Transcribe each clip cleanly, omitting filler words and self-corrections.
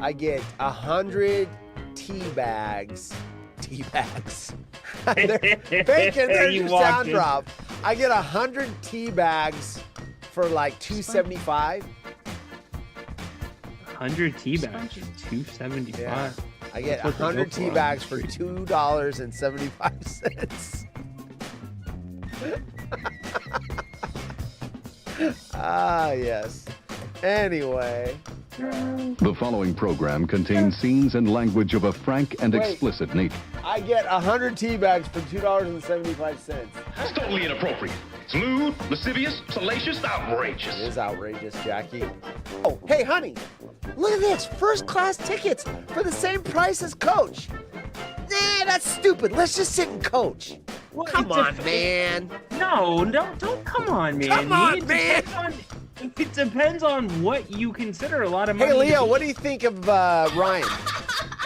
I get 100 tea bags. Tea bags. Bacon, there's your sound drop. I get 100 tea bags for like $2.75. 100 tea bags for $2.75. Yeah. I get 100 tea bags for $2.75. Yes. Anyway. The following program contains scenes and language of a frank and explicit nature. I get 100 tea bags for $2.75. That's totally inappropriate. It's lewd, lascivious, salacious, outrageous. It is outrageous, Jackie. Oh, hey, honey. Look at this. First class tickets for the same price as Coach. Nah, that's stupid. Let's just sit and Coach. Well, come on, man. No, don't come on, man. Come on, man. It depends on what you consider a lot of money. Hey, Leo, what do you think of Ryan?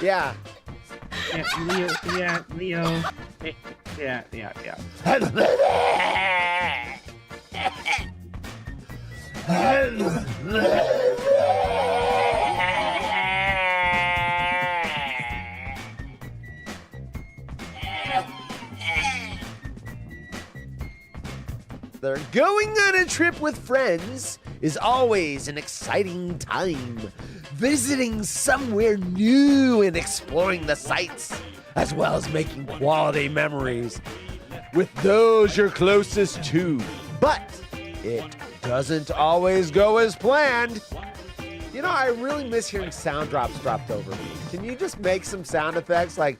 Yeah. Leo. Yeah. They're going on a trip with friends is always an exciting time. Visiting somewhere new and exploring the sights, as well as making quality memories with those you're closest to. But it doesn't always go as planned. You know, I really miss hearing sound drops dropped over me. Can you just make some sound effects like...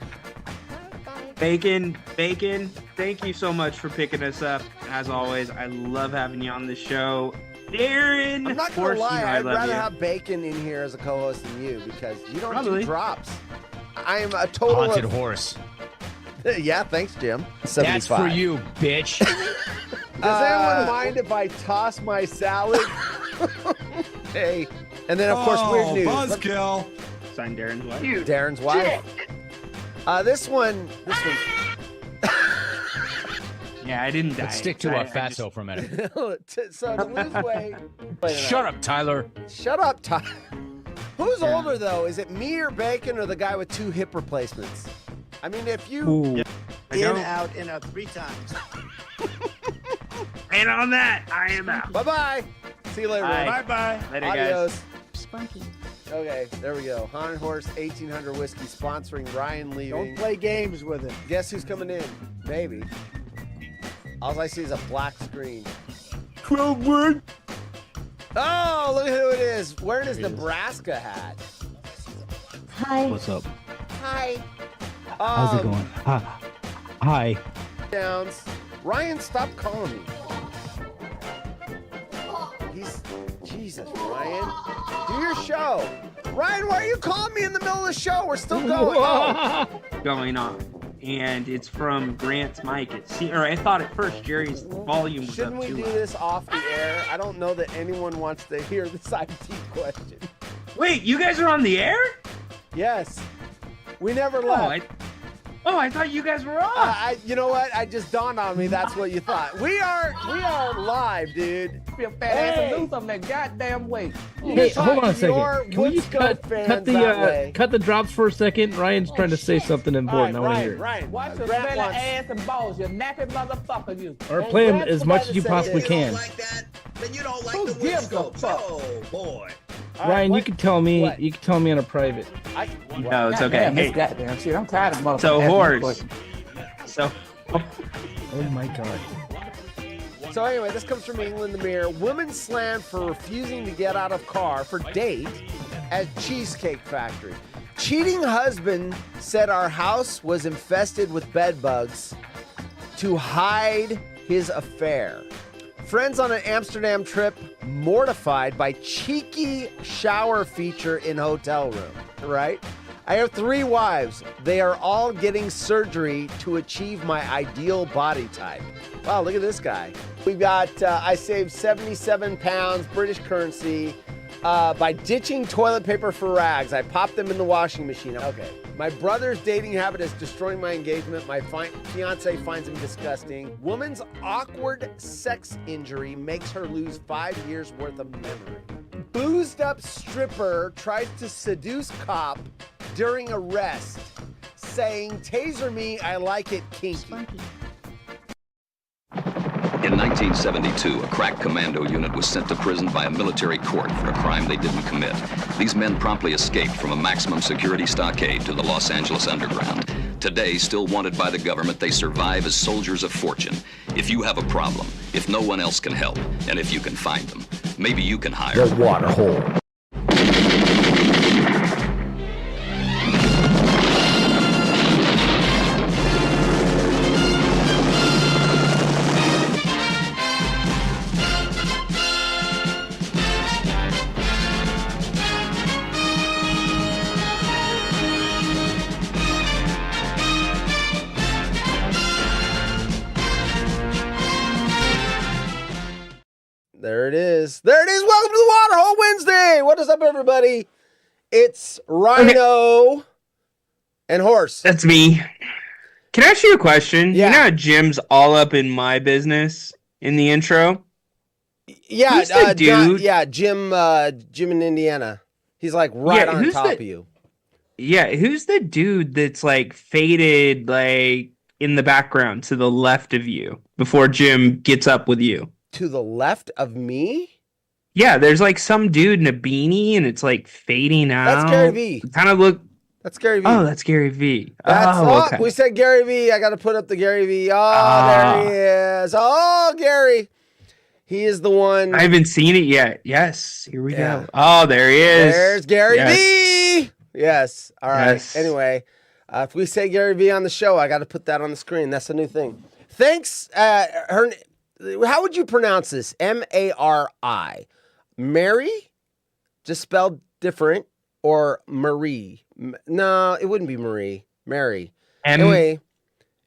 Bacon, thank you so much for picking us up. As always, I love having you on the show. Darren, I'm not going to lie, I'd rather have Bacon in here as a co-host than you because you don't do drops. I am a total haunted horse. Yeah, thanks, Jim. 75. That's for you, bitch. Does anyone mind if I toss my salad? Hey. And then, of course, weird news. Buzzkill. Sign Darren's wife. Darren's wife. This one. Yeah, I didn't die. Let's stick to our fatso for a minute. So to lose weight. Shut up, Tyler. Shut up, Tyler. Who's older, though? Is it me or Bacon or the guy with 2 hip replacements? I mean, if you... out, 3 times. And on that, I am out. Bye-bye. See you later. Bye-bye. Later, Adios. guys. Spunky. Okay, there we go. Haunted Horse 1800 Whiskey sponsoring Ryan leaving. Don't play games with it. Guess who's coming in? Maybe. All I see is a black screen. 12 word. Oh, look at who it is. Wearing his Nebraska hat. Hi. What's up? Hi. How's it going? Hi. Downs. Ryan, stop calling me. Jesus, Ryan. Do your show. Ryan, why are you calling me in the middle of the show? We're still going. Going on. And it's from Grant's mic. I thought at first Jerry's volume was Shouldn't up we too do loud. this off the air? I don't know that anyone wants to hear this IT question. Wait, you guys are on the air? Yes. We never left. I thought you guys were on. You know what? I just dawned on me. That's what you thought. We are live, dude. Be a fat ass and lose some that goddamn weight. Hey, hold on a second. Can we cut the drops for a second? Ryan's trying to say something important. I want to hear it. Ryan, watch your smelly ass and balls, you nappy motherfucker, you. Or play them as much as you possibly can. Then you don't like the Whiscopes. Oh boy. Ryan, you can tell me. You can tell me on a private. No, it's okay. Hey, goddamn shit. I'm tired of motherfuckers. So horse. So. Oh my god. So anyway, this comes from England the Mirror. Woman slammed for refusing to get out of car for date at Cheesecake Factory. Cheating husband said our house was infested with bed bugs to hide his affair. Friends on an Amsterdam trip mortified by cheeky shower feature in hotel room, right? I have 3 wives. They are all getting surgery to achieve my ideal body type. Wow, look at this guy. We've got, I saved 77 pounds, British currency, by ditching toilet paper for rags. I popped them in the washing machine. Okay. My brother's dating habit is destroying my engagement. My fiance finds him disgusting. Woman's awkward sex injury makes her lose 5 years worth of memory. boozed up stripper tried to seduce cop during arrest, saying, "Taser me, I like it kinky." In 1972, a crack commando unit was sent to prison by a military court for a crime they didn't commit. These men promptly escaped from a maximum security stockade to the Los Angeles underground. Today, still wanted by the government, they survive as soldiers of fortune. If you have a problem, if no one else can help, and if you can find them, maybe you can hire the water hole. There it is. There it is. Welcome to the Waterhole Wednesday. What is up, everybody? It's Rhino and Horse. That's me. Can I ask you a question? Yeah. You know how Jim's all up in my business in the intro? Yeah, Who's the dude? Jim in Indiana. He's like right on top of you. Yeah, who's the dude that's like faded like in the background to the left of you before Jim gets up with you? To the left of me? Yeah, there's like some dude in a beanie and it's like fading out. That's Gary V. Kind of look. That's Gary V. Oh, that's Gary V. Okay. We said Gary V. I got to put up the Gary V. There he is. Oh, Gary. He is the one. I haven't seen it yet. Yes. Here we go. Oh, there he is. There's Gary V. Yes. All right. Yes. Anyway, if we say Gary V on the show, I got to put that on the screen. That's a new thing. Thanks. How would you pronounce this? Mari. Mary? Just spelled different? Or Marie? No, it wouldn't be Marie. Mary. Anyway,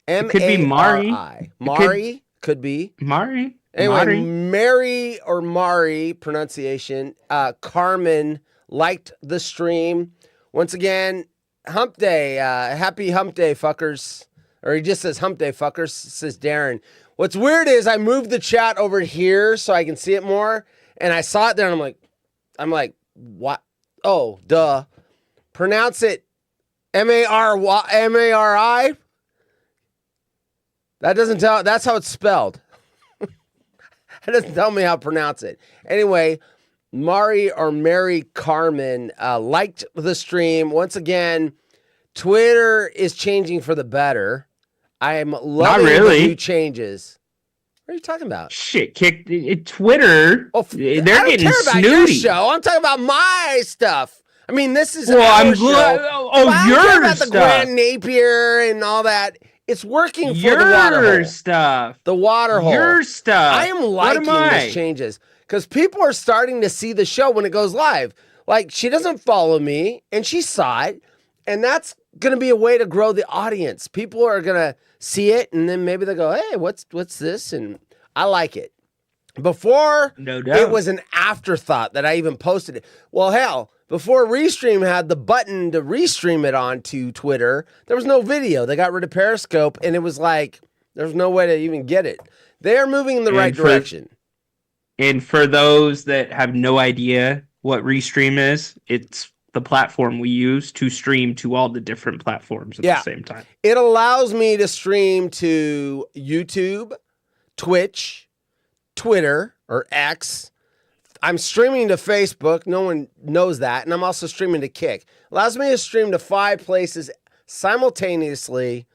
it could be Mari. Mari could be. Mari. Anyway, Mary or Mari pronunciation. Carmen liked the stream. Once again, hump day. Happy hump day, fuckers. Or he just says hump day, fuckers, says Darren. What's weird is I moved the chat over here so I can see it more, and I saw it there, and I'm like, what? Oh, duh. Pronounce it M-A-R-I? That doesn't tell. That's how it's spelled. That doesn't tell me how to pronounce it. Anyway, Mari or Mary Carmen liked the stream. Once again, Twitter is changing for the better. I'm loving the new changes. What are you talking about? Shit, Twitter. Oh, they're getting snooty. About your show. I'm talking about my stuff. I mean, this is your stuff. The Grand Napier and all that. It's working for the water hole. Stuff. The water hole. Your stuff. I am liking these changes because people are starting to see the show when it goes live. Like, she doesn't follow me, and she saw it, and that's going to be a way to grow the audience. People are going to see it, and then maybe they'll go, hey, what's this? And I like it. Before, no doubt, it was an afterthought that I even posted it. Well, hell, before Restream had the button to restream it onto Twitter, there was no video. They got rid of Periscope, and it was like, there's no way to even get it. They're moving in the right direction. And for those that have no idea what Restream is, it's the platform we use to stream to all the different platforms at the same time. It allows me to stream to YouTube, Twitch, Twitter, or X. I'm streaming to Facebook. No one knows that. And I'm also streaming to Kick. Allows me to stream to 5 places simultaneously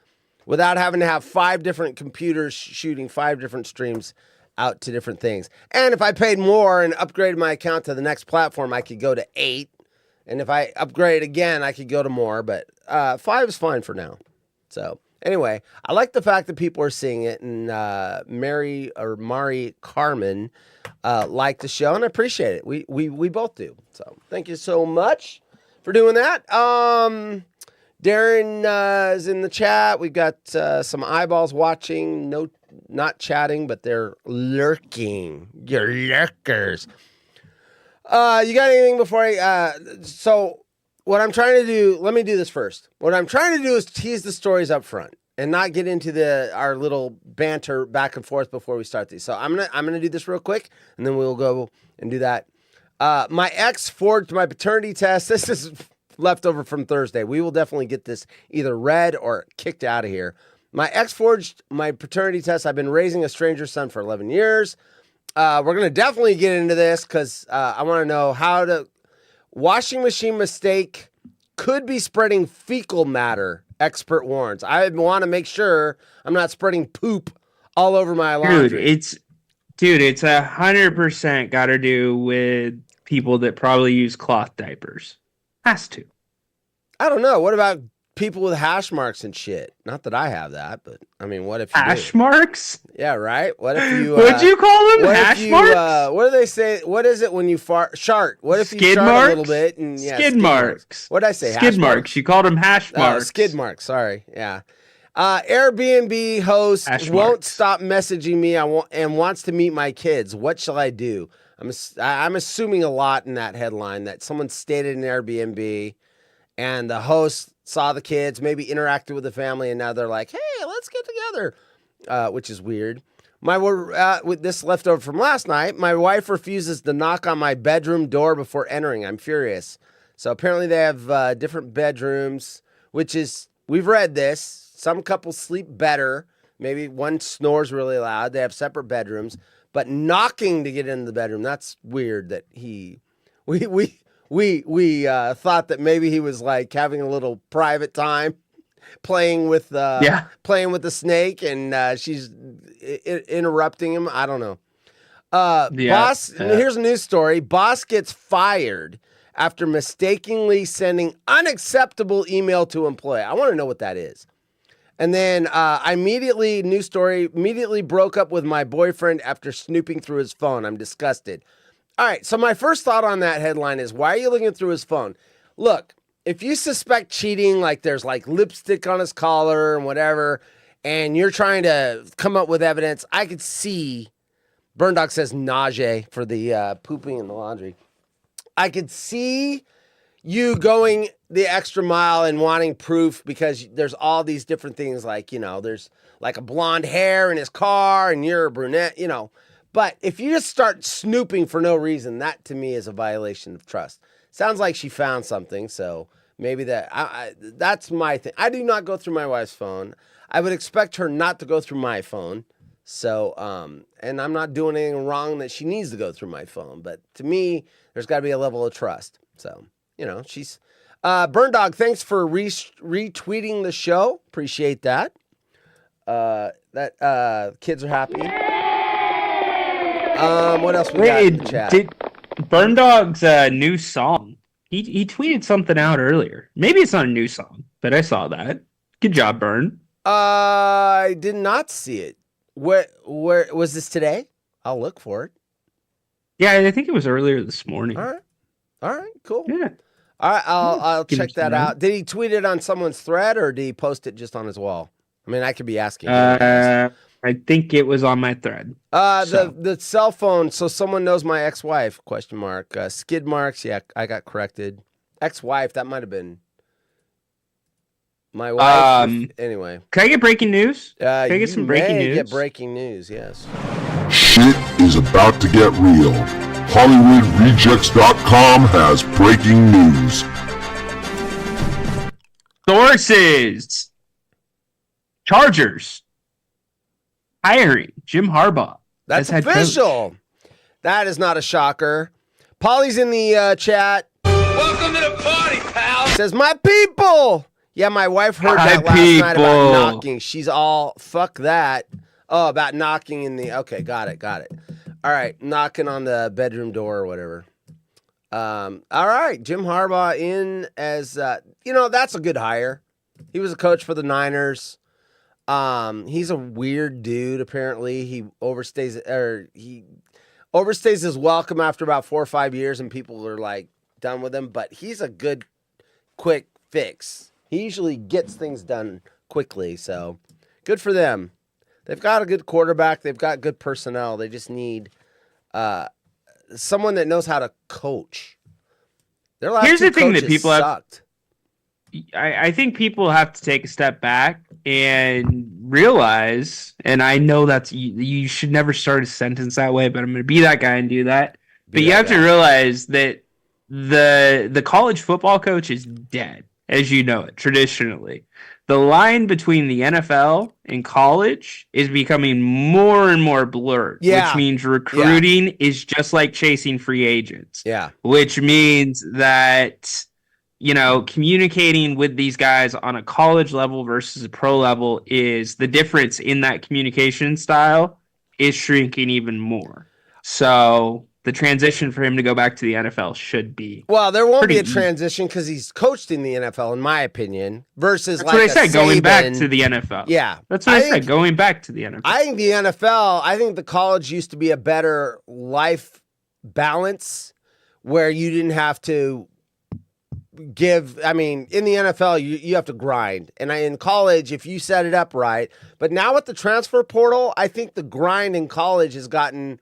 without having to have 5 different computers shooting 5 different streams out to different things. And if I paid more and upgraded my account to the next platform, I could go to 8. And if I upgrade again, I could go to more. But 5 is fine for now. So anyway, I like the fact that people are seeing it. And Mari Carmen like the show, and I appreciate it. We both do. So thank you so much for doing that. Darren is in the chat. We've got some eyeballs watching, not chatting, but they're lurking. You're lurkers. You got anything before so what I'm trying to do, let me do this first. What I'm trying to do is tease the stories up front and not get into our little banter back and forth before we start these. So I'm gonna do this real quick, and then we'll go and do that. My ex forged my paternity test. This is leftover from Thursday. We will definitely get this either read or kicked out of here. My ex forged my paternity test. I've been raising a stranger son for 11 years. We're going to definitely get into this because I want to know how to... Washing machine mistake could be spreading fecal matter, expert warns. I want to make sure I'm not spreading poop all over my laundry. It's 100% got to do with people that probably use cloth diapers. Has to. I don't know. What about people with hash marks and shit? Not that I have that, but I mean, what if you hash marks? Yeah, right. What if you? What'd you call them? Hash marks? What do they say? What is it when you shart? What if skid you shart marks? a little bit and skid marks? What did I say? Skid marks. You called them hash marks. Skid marks. Sorry. Yeah. Airbnb host won't stop messaging me. And wants to meet my kids. What shall I do? I'm assuming a lot in that headline that someone stayed at an Airbnb and the host saw the kids, maybe interacted with the family, and now they're like, hey, let's get together, which is weird. With this leftover from last night, my wife refuses to knock on my bedroom door before entering. I'm furious. So apparently they have different bedrooms, which is, we've read this. Some couples sleep better. Maybe one snores really loud. They have separate bedrooms. But knocking to get into the bedroom, that's weird that we thought that maybe he was like having a little private time playing with the snake and she's interrupting him. I don't know. Boss, here's a news story. Boss gets fired after mistakenly sending unacceptable email to employee. I want to know what that is. And then news story, immediately broke up with my boyfriend after snooping through his phone. I'm disgusted. All right, so my first thought on that headline is, why are you looking through his phone? Look, if you suspect cheating, like there's like lipstick on his collar and whatever, and you're trying to come up with evidence, I could see, Burn Dog says nausea for the pooping in the laundry. I could see you going the extra mile and wanting proof because there's all these different things like, there's like a blonde hair in his car and you're a brunette, But if you just start snooping for no reason, that to me is a violation of trust. Sounds like she found something, so maybe that's my thing. I do not go through my wife's phone. I would expect her not to go through my phone. So, and I'm not doing anything wrong that she needs to go through my phone. But to me, there's got to be a level of trust. So, she's... Burn Dog, thanks for retweeting the show. Appreciate that. Kids are happy. What else we got in the chat? Burn Dog's new song. He tweeted something out earlier. Maybe it's not a new song, but I saw that. Good job, Burn. I did not see it. Where was this today? I'll look for it. Yeah, I think it was earlier this morning. All right, cool. Yeah. All right, I'll check that out. Did he tweet it on someone's thread or did he post it just on his wall? I mean, I could be asking. I think it was on my thread. The cell phone. So someone knows my ex-wife? ? Skid marks. Yeah, I got corrected. Ex-wife. That might have been my wife. Anyway, can I get breaking news? Can I get some breaking news? Get breaking news. Yes. Shit is about to get real. HollywoodRejects.com has breaking news. Sources. Chargers hiring Jim Harbaugh. That's official. That is not a shocker. Polly's in the chat. Welcome to the party, pal. Says, my people. Yeah, my wife heard that last night about knocking. She's all, fuck that. Oh, about knocking in the... Okay, got it. All right, knocking on the bedroom door or whatever. All right, Jim Harbaugh in as... that's a good hire. He was a coach for the Niners. He's a weird dude, apparently. He overstays his welcome after about 4 or 5 years, and people are, like, done with him. But he's a good, quick fix. He usually gets things done quickly, so good for them. They've got a good quarterback. They've got good personnel. They just need someone that knows how to coach. Here's the thing that people sucked. I think people have to take a step back and realize, and I know you should never start a sentence that way, but I'm going to be that guy and do that. But you have to realize that the college football coach is dead, as you know it, traditionally. The line between the NFL and college is becoming more and more blurred, which means recruiting is just like chasing free agents. Yeah. Which means that, communicating with these guys on a college level versus a pro level is the difference in that communication style is shrinking even more. So the transition for him to go back to the NFL should be there won't be a transition because he's coached in the NFL, in my opinion, versus that's what I said, going back to the NFL. Yeah. That's what I said, going back to the NFL. I think the college used to be a better life balance where you didn't have to in the NFL, you have to grind. And in college, if you set it up right. But now with the transfer portal, I think the grind in college has gotten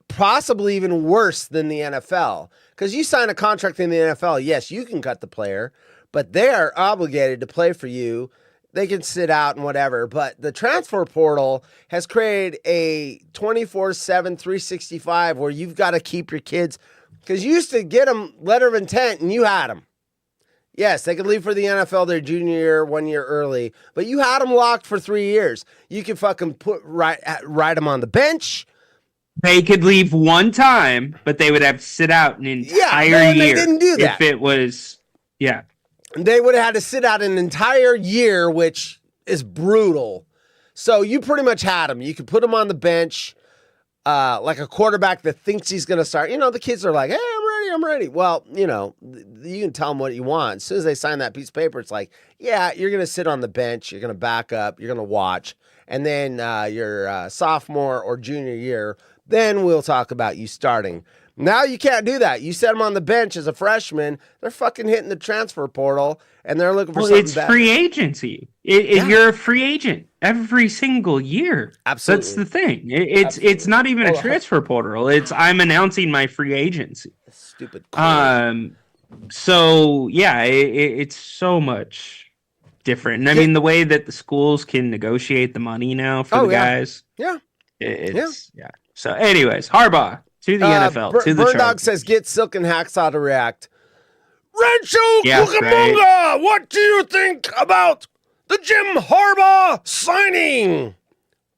possibly even worse than the NFL. Because you sign a contract in the NFL, yes, you can cut the player, but they are obligated to play for you. They can sit out and whatever. But the transfer portal has created a 24/7, 365 where you've got to keep your kids. Because you used to get them letter of intent and you had them. Yes, they could leave for the NFL their junior year, 1 year early, but you had them locked for 3 years. You could fucking write them on the bench. They could leave one time, but they would have to sit out an entire year. They didn't do that. If it was, They would have had to sit out an entire year, which is brutal. So you pretty much had them. You could put them on the bench, like a quarterback that thinks he's going to start. The kids are like, hey, I'm ready. Well, you can tell them what you want. As soon as they sign that piece of paper, it's like, yeah, you're going to sit on the bench. You're going to back up. You're going to watch. And then your sophomore or junior year, then we'll talk about you starting. Now you can't do that. You set them on the bench as a freshman, they're fucking hitting the transfer portal, and they're looking for something it's better. Free agency. You're a free agent every single year. Absolutely. That's the thing. It's not even a transfer portal. I'm announcing my free agency. Stupid. So, it's so much different. And I mean, the way that the schools can negotiate the money now for the guys. Yeah. So, anyways, Harbaugh to the NFL, to the Burn Dog Chargers. says, get Silk and Hacksaw to react. Rancho Yeah, Cucamonga, right. what do you think about the Jim Harbaugh signing?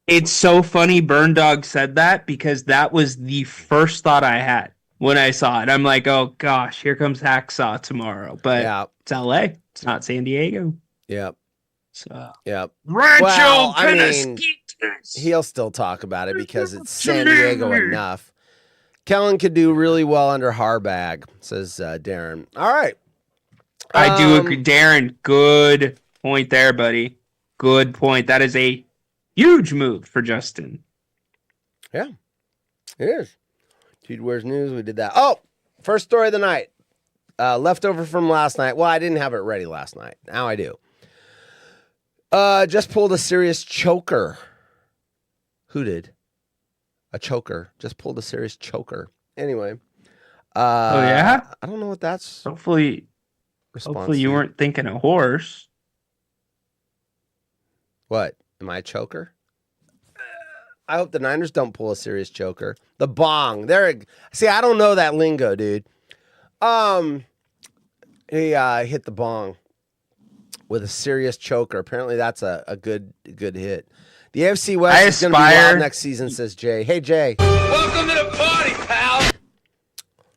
It's so funny Burn Dog said that because that was the first thought I had when I saw it. I'm like, oh gosh, here comes Hacksaw tomorrow. But it's LA. It's not San Diego. Yep. So Rancho he'll still talk about it because it's San Diego enough. Kellen could do really well under Harbaugh, says Darren. All right. I do agree. Darren, good point there, buddy. Good point. That is a huge move for Justin. Yeah, it is. Dude, where's news? We did that. Oh, first story of the night. Leftover from last night. Well, I didn't have it ready last night. Now I do. Just pulled a serious choker. Who did? A choker. Just pulled a serious choker. Anyway. Oh, yeah? I don't know what that's. Hopefully you weren't thinking a horse. What? Am I a choker? I hope the Niners don't pull a serious choker. The bong. See, I don't know that lingo, dude. He hit the bong with a serious choker. Apparently that's a good hit. The AFC West is going to be wild next season, says Jay. Hey, Jay. Welcome to the party, pal.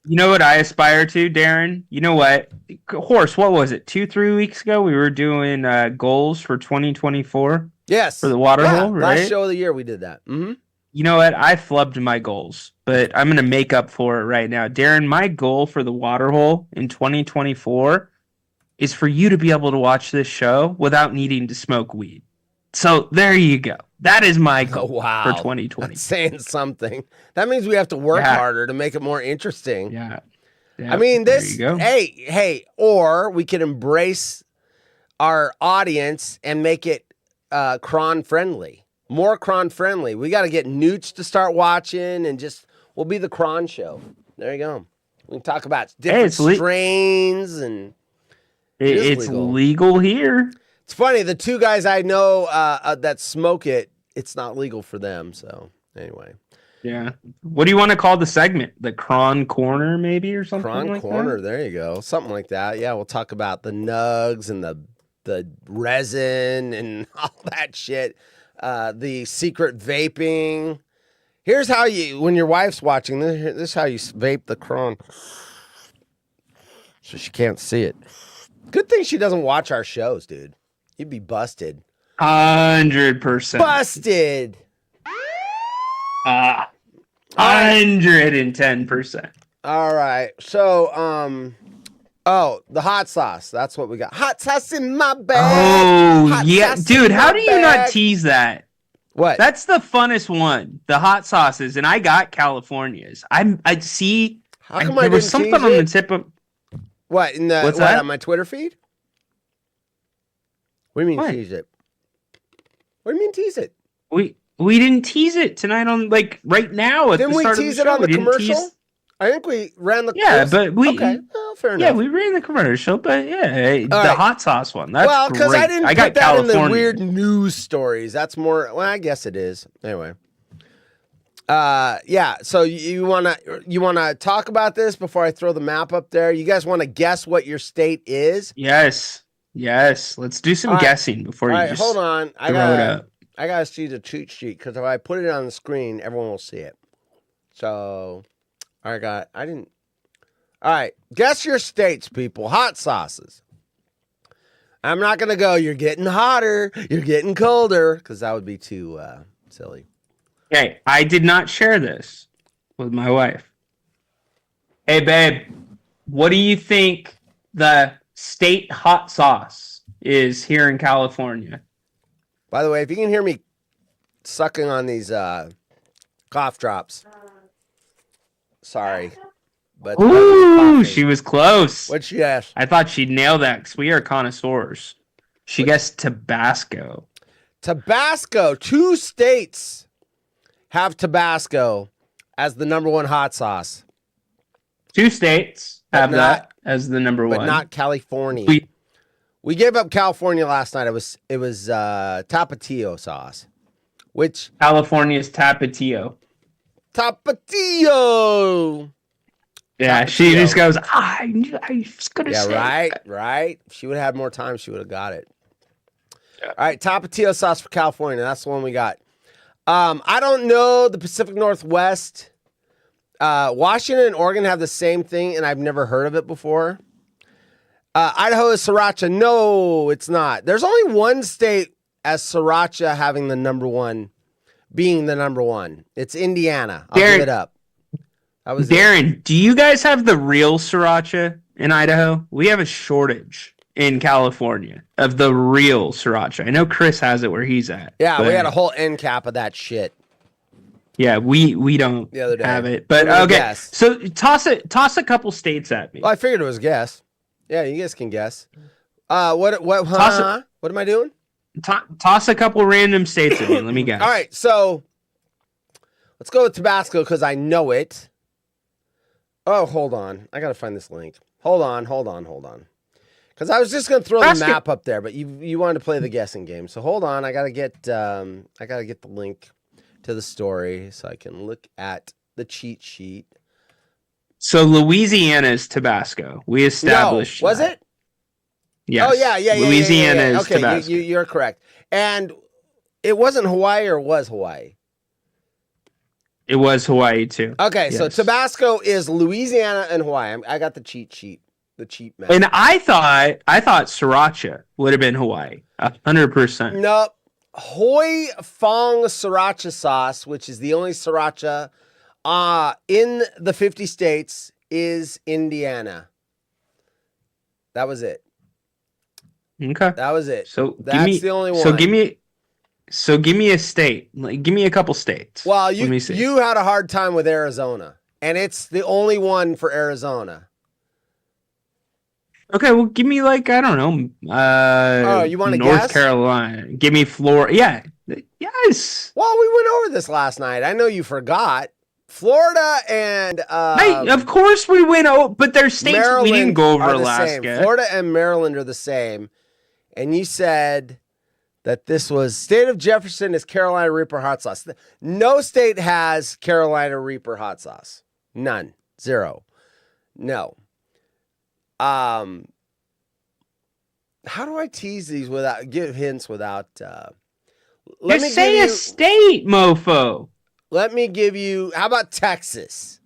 You know what I aspire to, Darren? You know what? Horse, what was it? 2-3 weeks ago, we were doing goals for 2024. Yes. For the water hole, right? Last show of the year we did that. Mm-hmm. You know what? I flubbed my goals, but I'm going to make up for it right now. Darren, my goal for the water hole in 2024 is for you to be able to watch this show without needing to smoke weed. So there you go. That is my goal for 2020. That's saying something. That means we have to work harder to make it more interesting. Yeah. I mean, hey, or we can embrace our audience and make it Cron friendly, more Cron friendly. We got to get Newts to start watching and we'll be the Cron show. There you go. We can talk about different strains and it's legal here. It's funny. The two guys I know that smoke it, it's not legal for them. So anyway, Yeah. What do you want to call the segment? The Cron Corner, maybe, or something Cron like Corner, that? there you go. Something like that. Yeah, we'll talk about the nugs and the resin and all that shit. The secret vaping. Here's how when your wife's watching, this is how you vape the Cron. So she can't see it. Good thing she doesn't watch our shows, dude. You'd be busted. 100%. Busted. 110%. All right. So, the hot sauce. That's what we got. Hot sauce in my bag. Oh, Hot yeah. sauce Dude, in how my do you not bag. tease that? What? That's the funnest one. The hot sauces, and I got California's. I'd see. How come there I was didn't something tease on the it? tip of. What? What's that? On my Twitter feed? What do you mean What? tease it? What do you mean tease it? We didn't tease it tonight on right now at Didn't the we start tease of the it show. on the We didn't commercial? tease- I think we ran the Yeah, commercial. but we Okay, well, fair enough. Yeah, we ran the commercial, but the right. hot sauce one. That's well, because I didn't got put that California. in the weird news stories. That's more. Well, I guess it is. Anyway. Yeah. So you wanna talk about this before I throw the map up there? You guys want to guess what your state is? Yes. Let's do some All right. guessing before All you right, just hold on. throw it up. I gotta see the cheat sheet because if I put it on the screen, everyone will see it. So, I didn't. All right, guess your states, people. Hot sauces. I'm not gonna go. You're getting hotter. You're getting colder because that would be too silly. Okay, I did not share this with my wife. Hey, babe, what do you think the state hot sauce is here in California? By the way, if you can hear me sucking on these cough drops, sorry, but I was Ooh, coughing. she was close. What'd she ask? I thought she'd nail that because we are connoisseurs. She guessed Tabasco. Tabasco. 2 states have Tabasco as the number 1 hot sauce, 2 states But have not- that as the number but one. not California. We- We gave up California last night. It was Tapatio sauce, which California's Tapatio. Tapatio. Yeah, she Tapatio. just goes, I was going to Yeah, say. right. If she would have had more time, she would have got it. All right, Tapatio sauce for California. That's the one we got. I don't know the Pacific Northwest. Washington and Oregon have the same thing, and I've never heard of it before. Idaho is Sriracha. No, it's not. There's only one state as Sriracha having the number 1, being the number 1. It's Indiana. I'll give it up. That was it. Darren, do you guys have the real Sriracha in Idaho? We have a shortage in California of the real Sriracha. I know Chris has it where he's at. Yeah, we but- had a whole end cap of that shit. Yeah, we don't The other day. have it. But What do we okay, guess? so toss a couple states at me. Well, I figured it was a guess. Yeah, you guys can guess. What Toss it. what am I doing? Toss a couple random states at me. Let me guess. All right, so let's go with Tabasco because I know it. Oh, hold on. I gotta find this link. Hold on. Because I was just gonna throw the map up there, but you wanted to play the guessing game. So hold on. I gotta get the link to the story so I can look at the cheat sheet. So Louisiana is Tabasco. We established. No, was that. it? Yes. Oh yeah. Louisiana is Okay, Tabasco. you're correct. And it wasn't Hawaii, or was Hawaii? It was Hawaii too. Okay, so Yes. Tabasco is Louisiana and Hawaii. I got the cheat sheet, the cheat map. And I thought Sriracha would have been Hawaii. 100%. Nope. Hoi Fong Sriracha sauce, which is the only sriracha in the 50 states, is Indiana. That was it. Okay. That was it. So That's the only one. So give me a state. Like, give me a couple states. Well, Let me see. you had a hard time with Arizona, and it's the only one for Arizona. Okay, well, give me like I don't know. You want to North guess? Carolina? Give me Florida. Yeah. Yes. Well, we went over this last night. I know you forgot. Florida and Of course we went over, but there's states we didn't go over are the Alaska. same. Florida and Maryland are the same. And you said that this was state of Jefferson is Carolina Reaper hot sauce. No state has Carolina Reaper hot sauce. None. Zero. No. How do I tease these without give hints without Just say a state, mofo. Let me give you, how about Texas?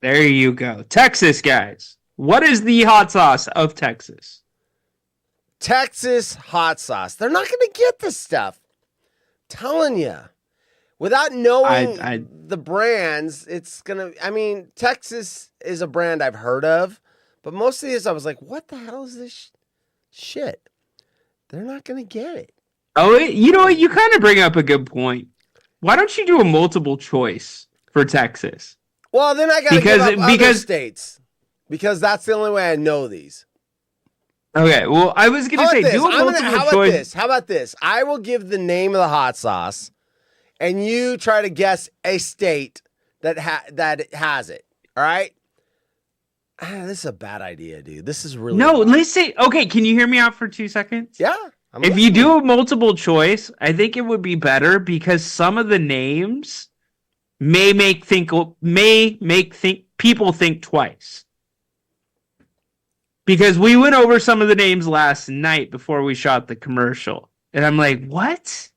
There you go. Texas, guys. What is the hot sauce of Texas? Texas hot sauce. They're not going to get this stuff. I'm telling you. Without knowing the brands, it's going to, I mean, Texas is a brand I've heard of, but most of these I was like, what the hell is this shit? They're not going to get it. Oh, you know what? You kind of bring up a good point. Why don't you do a multiple choice for Texas? Well, then I got to give up other states because that's the only way I know these. Okay, well, I was going to say, do a multiple choice. How about this? I will give the name of the hot sauce, and you try to guess a state that has it. All right? This is a bad idea, dude. This is really No, let's say, okay, can you hear me out for 2 seconds? Yeah. If you do a multiple choice, I think it would be better because some of the names may make people think twice. Because we went over some of the names last night before we shot the commercial. And I'm like, what?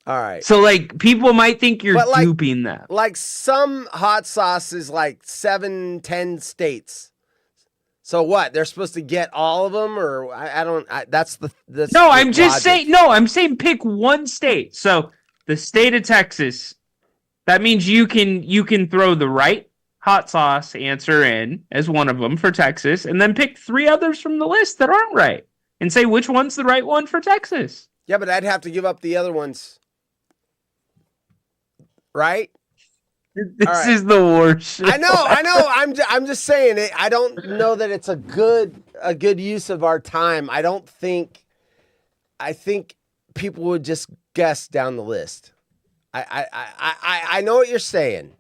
All right. So, like, people might think you're duping them. Like, some hot sauce is like 7-10 states. So what? They're supposed to get all of them? Or that's No, I'm just saying, I'm saying pick one state. So, the state of Texas, that means you can throw the right hot sauce answer in as one of them for Texas, and then pick 3 others from the list that aren't right, and say which one's the right one for Texas. Yeah, but I'd have to give up the other ones, right? This is the worst. I know. I'm just saying it. I don't know that it's a good use of our time. I think people would just guess down the list. I know what you're saying.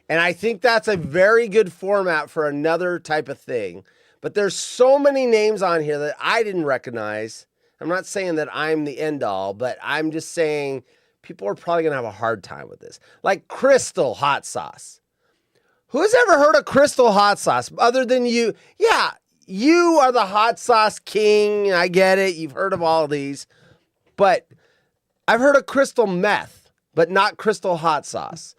And I think that's a very good format for another type of thing. But there's so many names on here that I didn't recognize. I'm not saying that I'm the end all, but I'm just saying people are probably going to have a hard time with this. Like Crystal hot sauce. Who's ever heard of Crystal hot sauce other than you? Yeah, you are the hot sauce king. I get it. You've heard of all of these. But I've heard of Crystal meth, but not Crystal hot sauce.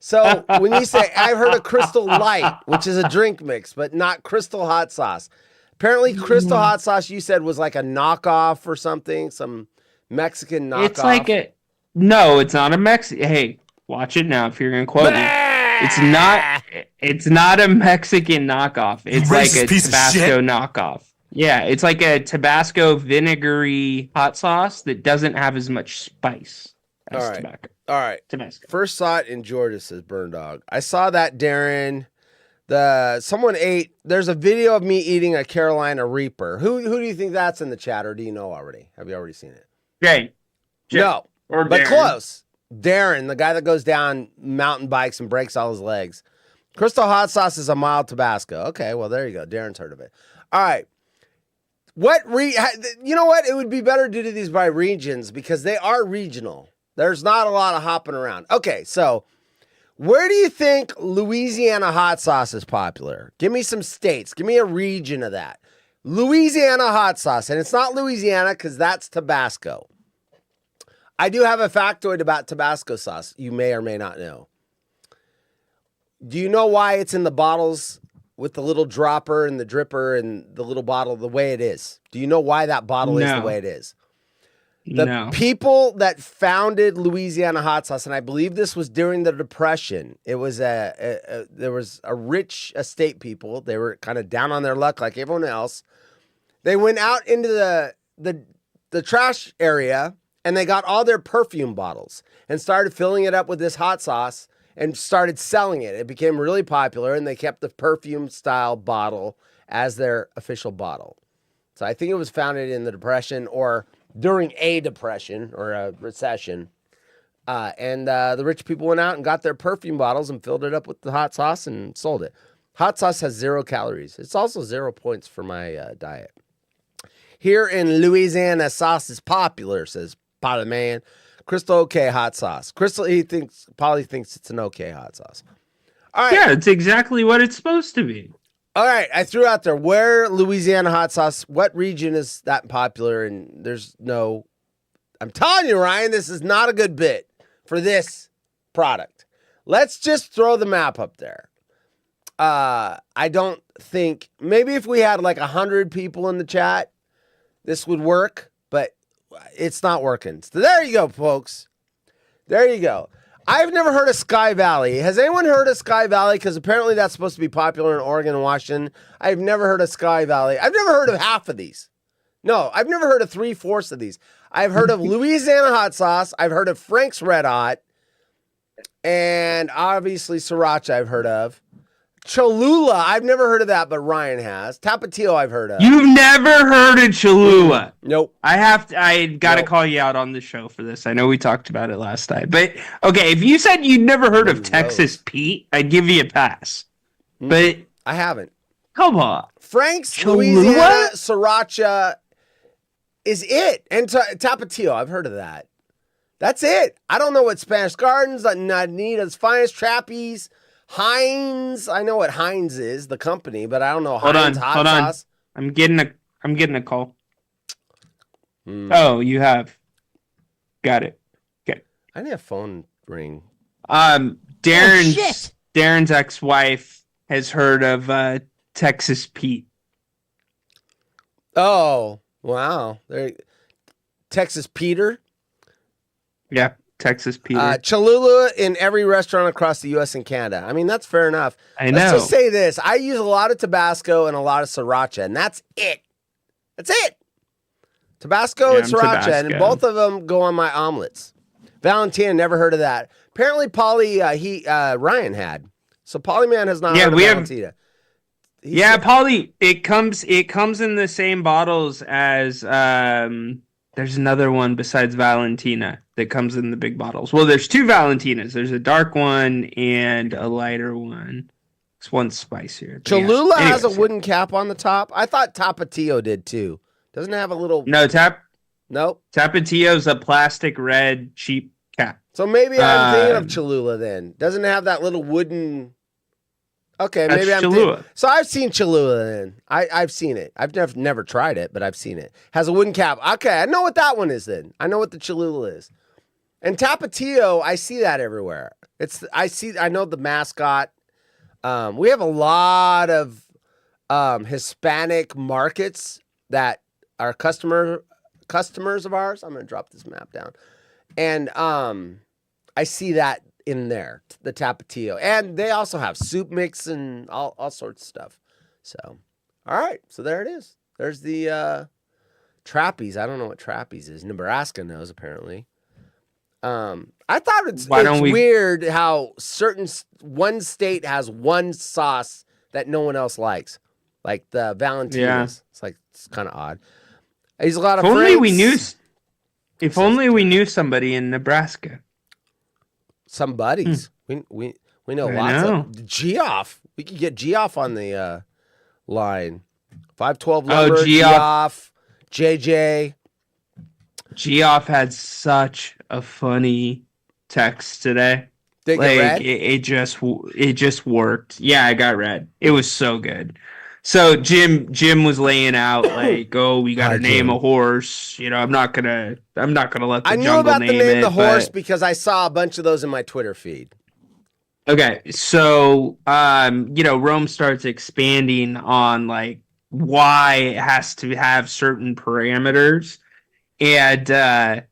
So when you say, I've heard of Crystal Light, which is a drink mix, but not Crystal hot sauce. Apparently Crystal hot sauce, you said, was like a knockoff or something, some Mexican knockoff. It's like no, it's not a Mexican. Hey, watch it now if you're going to quote me. It's not a Mexican knockoff. It's like a Tabasco knockoff. Yeah, it's like a Tabasco vinegary hot sauce that doesn't have as much spice as tobacco. All right. Tabasco. First saw it in Georgia, says Burn Dog. I saw that, Darren. Someone ate. There's a video of me eating a Carolina Reaper. Who do you think that's in the chat, or do you know already? Have you already seen it? Jay. No, or but Darren. close. Darren, the guy that goes down mountain bikes and breaks all his legs. Crystal hot sauce is a mild Tabasco. Okay, well, there you go. Darren's heard of it. All right. You know what? It would be better to do these by regions because they are regional. There's not a lot of hopping around. Okay, so where do you think Louisiana hot sauce is popular? Give me some states. Give me a region of that. Louisiana hot sauce. And it's not Louisiana because that's Tabasco. I do have a factoid about Tabasco sauce you may or may not know. Do you know why it's in the bottles with the little dropper and the dripper and the little bottle the way it is? Do you know why that bottle is the way it is? The people that founded Louisiana hot sauce, and I believe this was during the Depression. It was there was a rich estate people. They were kind of down on their luck like everyone else. They went out into the trash area and they got all their perfume bottles and started filling it up with this hot sauce and started selling it. It became really popular and they kept the perfume style bottle as their official bottle. So I think it was founded in the Depression or during a depression or a recession. And the rich people went out and got their perfume bottles and filled it up with the hot sauce and sold it. Hot sauce has 0 calories. It's also 0 points for my diet. Here in Louisiana, sauce is popular, says Polly Man. Crystal, okay, hot sauce. Crystal, Polly thinks it's an okay hot sauce. All right. Yeah, it's exactly what it's supposed to be. All right, I threw out there where Louisiana hot sauce, what region is that popular? And there's no, I'm telling you, Ryan, this is not a good bit for this product. Let's just throw the map up there. I don't think, maybe if we had like 100 people in the chat, this would work, but it's not working. So there you go, folks. There you go. I've never heard of Sky Valley. Has anyone heard of Sky Valley? Because apparently that's supposed to be popular in Oregon and Washington. I've never heard of Sky Valley. I've never heard of half of these. No, I've never heard of 3/4 of these. I've heard of Louisiana hot sauce. I've heard of Frank's Red Hot. And obviously Sriracha I've heard of. Cholula, I've never heard of that, but Ryan has. Tapatio, I've heard of. You've never heard of Cholula? Nope. I gotta call you out on the show for this. I know we talked about it last night, but okay, if you said you'd never heard of Texas Pete, I'd give you a pass. But I haven't. Come on. Frank's Cholula? Louisiana Sriracha is it. And Tapatio, I've heard of that. That's it. I don't know what Spanish Gardens, Anita's Finest, Trappies, Heinz. I know what Heinz is, the company, but I don't know Heinz hot sauce. I'm getting a call. Oh, you have. Got it. Okay. I need a phone ring. Darren's ex-wife has heard of Texas Pete. Oh, wow. Texas Peter? Yeah, Texas Peter. Cholula in every restaurant across the U.S. and Canada. I mean, that's fair enough. I know. Let's just say this. I use a lot of Tabasco and a lot of Sriracha, and that's it. That's it. Tabasco and Sriracha, Tabasco. and both of them go on my omelets. Valentina, never heard of that. Apparently, Ryan had. So Polyman has not heard of Valentina. Polly, it comes in the same bottles as there's another one besides Valentina that comes in the big bottles. Well, there's two Valentinas. There's a dark one and a lighter one. This one's spicier. Cholula has a wooden cap on the top. I thought Tapatio did too. Doesn't it have a little... Nope. Tapatio's a plastic red cheap cap. So maybe I'm thinking of Cholula then. Doesn't it have that little wooden... Okay, maybe I'm Cholula. So I've seen Cholula then. I've seen it. I've never tried it, but I've seen it. Has a wooden cap. Okay, I know what that one is then. I know what the Cholula is. And Tapatio, I see that everywhere. I know the mascot. We have a lot of Hispanic markets that are customers of ours. I'm going to drop this map down. And I see that in there, the Tapatio. And they also have soup mix and all sorts of stuff. So, all right. So there it is. There's the Trappies. I don't know what Trappies is. Nebraska knows, apparently. I thought it's weird how one state has one sauce that no one else likes. Like the Valentinas. Yeah. It's kind of odd. He's a lot of If only we knew somebody in Nebraska. Some buddies. We know lots of Geoff. We could get Geoff on the line. 512 Lumber, Geoff, JJ. Geoff had such a funny text today. Did it get read? It just worked. Yeah, I got read. It was so good. So Jim was laying out like, we got to name a horse. You know, I'm not gonna let the jungle name it. I knew about the name the horse because I saw a bunch of those in my Twitter feed. Okay, so Rome starts expanding on like why it has to have certain parameters, and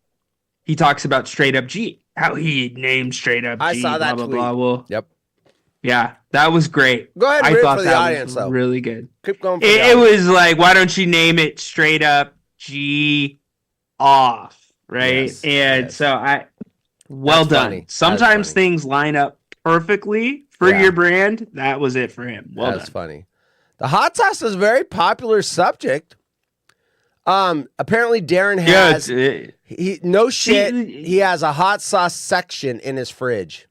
he talks about Straight Up G, how he named Straight Up G. I saw that tweet. Blah, blah, blah. Yep. Yeah, that was great. Go ahead and read it for the audience, though. Really good. Keep going. It was like, why don't you name it Straight Up G Off, right? Yes, so well done. Funny. Sometimes things line up perfectly for your brand. That was it for him. Well done. That's funny. The hot sauce is a very popular subject. Apparently Darren has he has a hot sauce section in his fridge.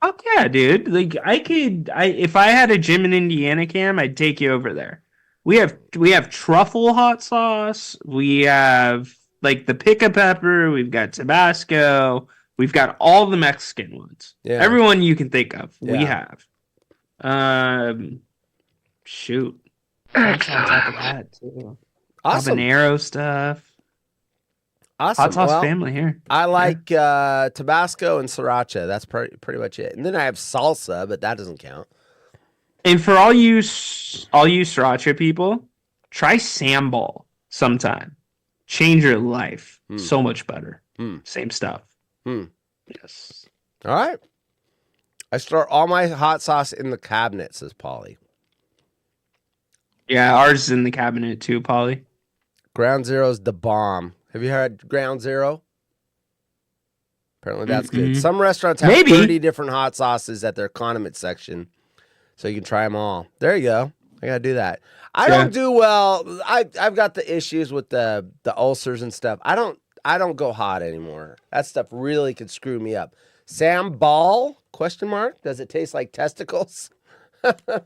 Fuck yeah, dude. Like if I had a gym in Indiana, Cam, I'd take you over there. We have truffle hot sauce. We have like the pica pepper. We've got Tabasco. We've got all the Mexican ones. Yeah. Everyone you can think of, we Yeah. have. Shoot. What's on top of that too? Awesome. Habanero stuff. Awesome. Hot sauce Well, family here. I like Tabasco and sriracha. That's pretty much it. And then I have salsa, but that doesn't count. And for all you sriracha people, try sambal sometime. Change your life. So much better. Same stuff. Yes. All right. I store all my hot sauce in the cabinet, says Polly. Yeah, ours is in the cabinet too, Polly. Ground Zero's the bomb. Have you had Ground Zero? Apparently that's good. Some restaurants have 30 different hot sauces at their condiment section, so you can try them all. There you go. I gotta do that. I don't do well. I've got the issues with the ulcers and stuff. I don't go hot anymore. That stuff really could screw me up. Sambal? Question mark? Does it taste like testicles? No,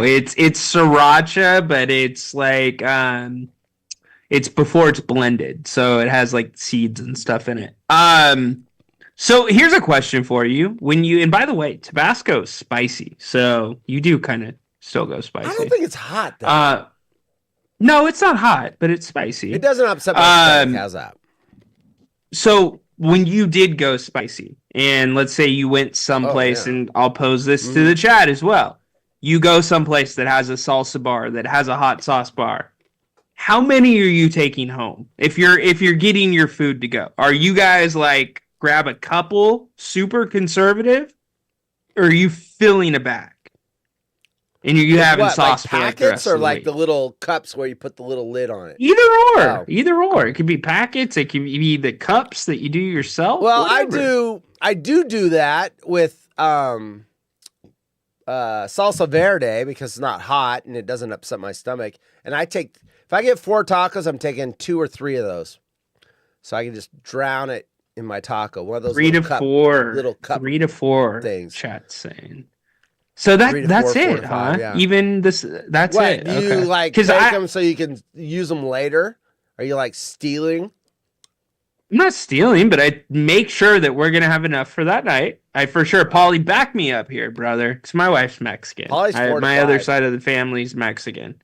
it's sriracha, but it's like it's before it's blended, so it has like seeds and stuff in it. So here's a question for you: and by the way, Tabasco is spicy, so you do kind of still go spicy. I don't think it's hot though. No, it's not hot, but it's spicy. It doesn't upset my stomach. How's that? So when you did go spicy, and let's say you went someplace, and I'll pose this to the chat as well. You go someplace that has a salsa bar, that has a hot sauce bar. How many are you taking home? If you're getting your food to go, are you guys like grab a couple, super conservative, or are you filling a bag? And you having sauce like for like the packets rest or of the like week? the little cups where you put the little lid on it? Either or. It could be packets. It could be the cups that you do yourself. Well, whatever. I do that with salsa verde because it's not hot and it doesn't upset my stomach. And if I get 4 tacos, I'm taking 2 or 3 of those, so I can just drown it in my taco. One of those 3 to 4 little cup 3 to 4 things. Chat's saying. So that's 4, it, 4 huh? to 5, yeah. Even this, that's What, it. do you Okay. like take them so you can use them later? Are you like stealing? I'm not stealing, but I make sure that we're gonna have enough for that night. I for sure, Polly, back me up here, brother, because my wife's Mexican. Polly's 4 to my 5. other side of the family's Mexican.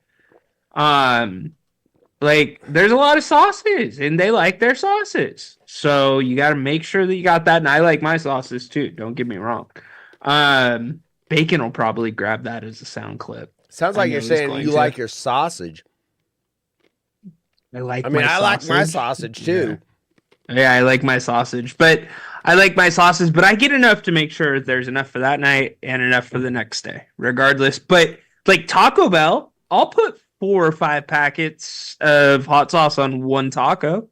Like there's a lot of sauces, and they like their sauces, so you got to make sure that you got that. And I like my sauces too. Don't get me wrong. Bacon will probably grab that as a sound clip. Sounds like you're saying you like your sausage. I like my sausage too. Yeah, I like my sausage, but I get enough to make sure there's enough for that night and enough for the next day, regardless. But like Taco Bell, I'll put 4 or 5 packets of hot sauce on one taco.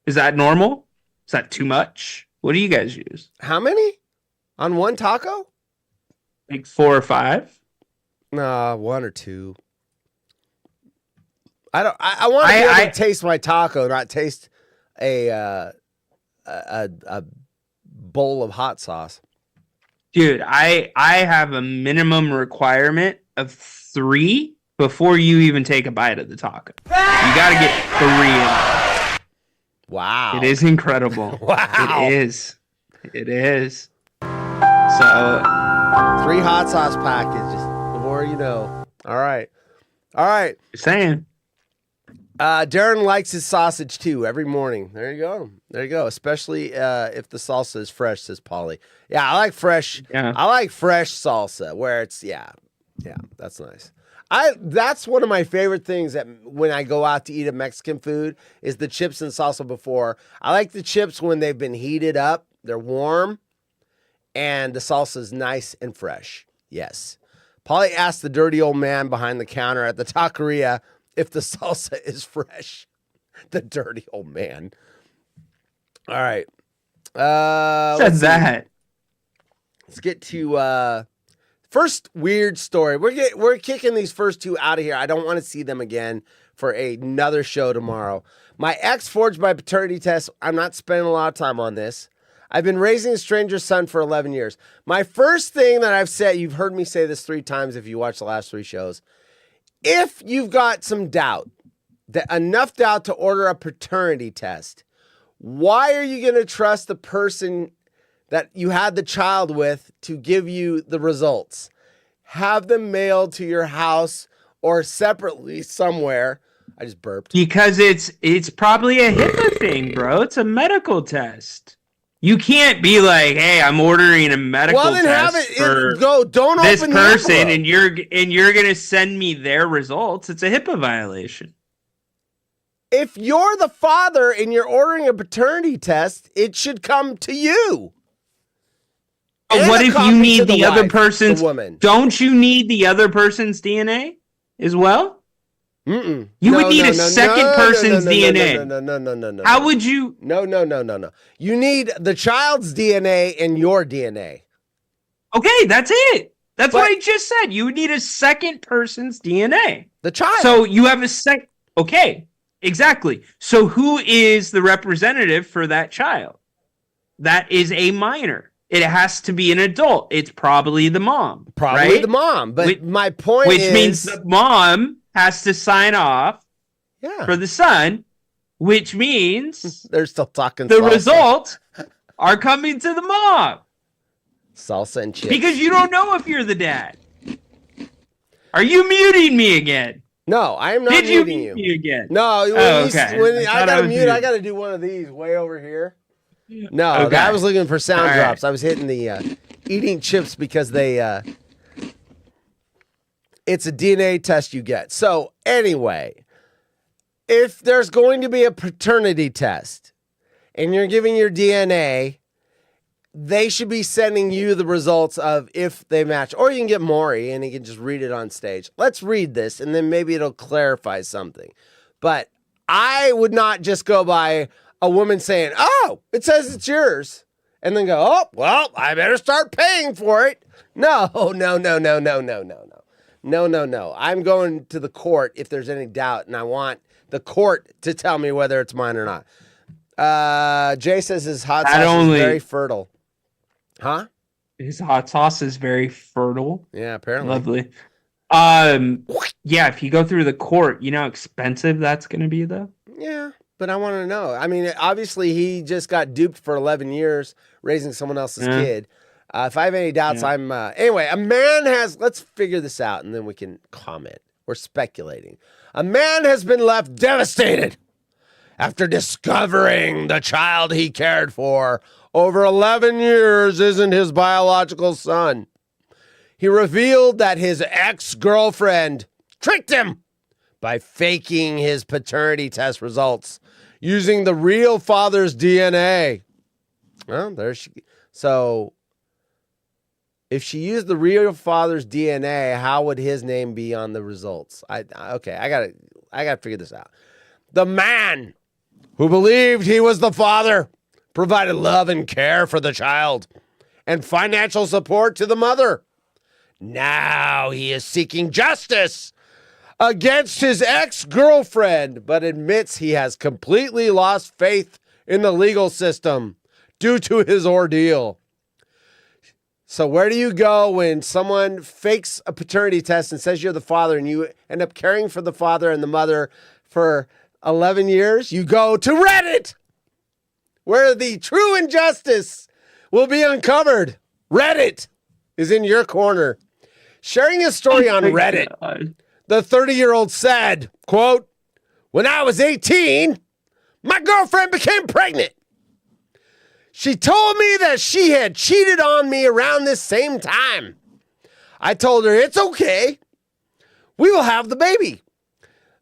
Is that normal? Is that too much? What do you guys use? How many on one taco? Like 4 or 5? No, 1 or 2. I want to be able to taste my taco, not taste a bowl of hot sauce. Dude, I have a minimum requirement of 3 before you even take a bite of the taco. You got to get 3 in there. Wow. It is incredible. Wow. It is. So 3 hot sauce packages. The more you know. All right. Just saying. Darren likes his sausage too every morning. There you go. Especially if the salsa is fresh, says Polly. Yeah, I like fresh. Yeah. I like fresh salsa where it's that's nice. That's one of my favorite things that when I go out to eat a Mexican food is the chips and salsa before. I like the chips when they've been heated up, they're warm, and the salsa is nice and fresh. Yes. Polly asked the dirty old man behind the counter at the taqueria if the salsa is fresh. The dirty old man. All right. Says that. Let's get to first weird story. We're kicking these first 2 out of here. I don't want to see them again for another show tomorrow. My ex forged my paternity test. I'm not spending a lot of time on this. I've been raising a stranger's son for 11 years. My first thing that I've said, you've heard me say this 3 times if you watch the last 3 shows, if you've got some doubt, enough doubt to order a paternity test, why are you going to trust the person that you had the child with to give you the results? Have them mailed to your house or separately somewhere. I just burped. Because it's probably a HIPAA thing, bro. It's a medical test. You can't be like, "Hey, I'm ordering a medical well, then test have it for go. Don't this open person, the and you're gonna send me their results." It's a HIPAA violation. If you're the father and you're ordering a paternity test, it should come to you. But what if you need the other person's? Woman. Don't you need the other person's DNA as well? Mm-mm. You would need a second person's DNA. No. How would you? No. You need the child's DNA and your DNA. Okay, that's it. That's what I just said. You would need a second person's DNA. The child. So you have a Okay, exactly. So who is the representative for that child? That is a minor. It has to be an adult. It's probably the mom. Probably right? the mom. But my point which is... means the mom has to sign off for the son, which means... They're still talking the salsa. results are coming to the mom. Salsa and chips. Because you don't know if you're the dad. Are you muting me again? No, I am not Did you muting mute me again? No, okay. when I gotta mute, I muted. gotta do one of these way over here. No, Okay. I was looking for sound All drops. right. I was hitting the eating chips because they it's a DNA test you get. So anyway, if there's going to be a paternity test and you're giving your DNA, they should be sending you the results of if they match. Or you can get Maury and he can just read it on stage. Let's read this and then maybe it'll clarify something. But I would not just go by a woman saying, "Oh, it says it's yours," and then go, "Oh, well, I better start paying for it." No. I'm going to the court if there's any doubt, and I want the court to tell me whether it's mine or not. Jay says his hot sauce is very fertile. Huh? His hot sauce is very fertile. Yeah, apparently. Lovely. Yeah, if you go through the court, you know how expensive that's going to be, though? Yeah, but I want to know. I mean, obviously, he just got duped for 11 years raising someone else's kid. If I have any doubts, I'm... Anyway, a man has... Let's figure this out, and then we can comment. We're speculating. A man has been left devastated after discovering the child he cared for over 11 years isn't his biological son. He revealed that his ex-girlfriend tricked him by faking his paternity test results using the real father's DNA. Well, there she... So... If she used the real father's DNA, how would his name be on the results? I gotta figure this out. The man who believed he was the father provided love and care for the child and financial support to the mother. Now he is seeking justice against his ex-girlfriend, but admits he has completely lost faith in the legal system due to his ordeal. So where do you go when someone fakes a paternity test and says you're the father and you end up caring for the father and the mother for 11 years? You go to Reddit, where the true injustice will be uncovered. Reddit is in your corner. Sharing his story on Reddit, the 30-year-old said, quote, "When I was 18, my girlfriend became pregnant. She told me that she had cheated on me around this same time. I told her, it's okay. We will have the baby.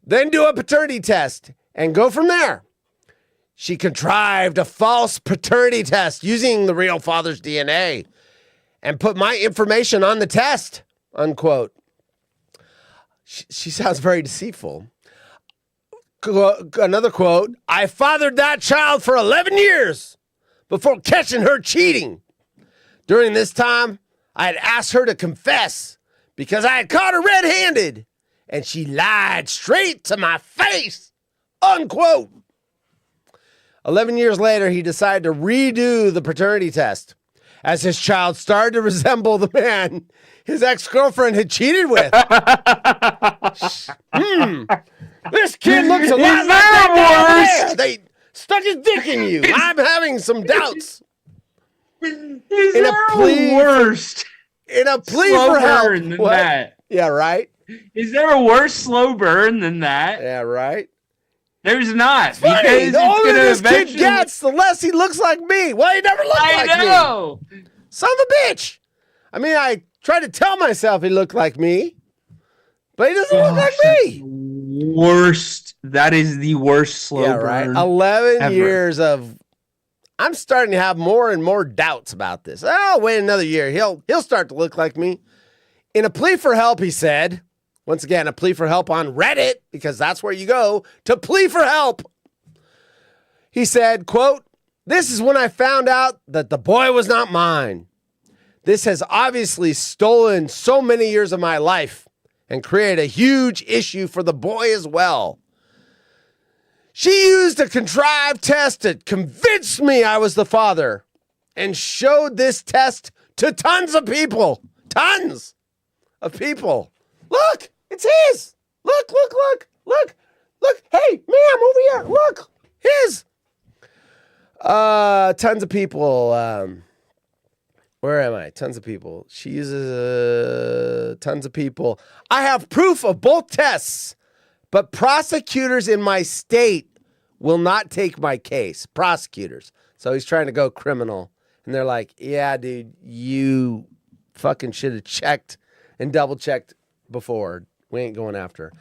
Then do a paternity test and go from there. She contrived a false paternity test using the real father's DNA and put my information on the test," unquote. She sounds very deceitful. Another quote, "I fathered that child for 11 years. Before catching her cheating. During this time, I had asked her to confess because I had caught her red-handed, and she lied straight to my face," unquote. 11 years later, he decided to redo the paternity test as his child started to resemble the man his ex-girlfriend had cheated with. This kid looks a lot like that worse. They stuck his dick in you. I'm having some doubts. Is there worst? In a plea for help. Than that. Yeah, right. Is there a worse slow burn than that? Yeah, right. There's not. It's funny. Because The older this eventually... kid gets, the less he looks like me. Well, he never looked like me. I know. Son of a bitch. I mean, I tried to tell myself he looked like me, but he doesn't look like me. Worst. That is the worst slow burn. 11 ever. years of. I'm starting to have more and more doubts about this. Oh, wait another year. He'll start to look like me. In a plea for help, he said. Once again, a plea for help on Reddit, because that's where you go to plea for help. He said, quote, "This is when I found out that the boy was not mine. This has obviously stolen so many years of my life and created a huge issue for the boy as well. She used a contrived test to convince me I was the father and showed this test to tons of people. Tons of people. Look, it's his. Look. Hey, ma'am, over here. Look, his. Tons of people. Where am I? Tons of people. She uses tons of people. I have proof of both tests, but prosecutors in my state will not take my case. Prosecutors. So he's trying to go criminal. And they're like, yeah, dude, you fucking should have checked and double checked before. We ain't going after.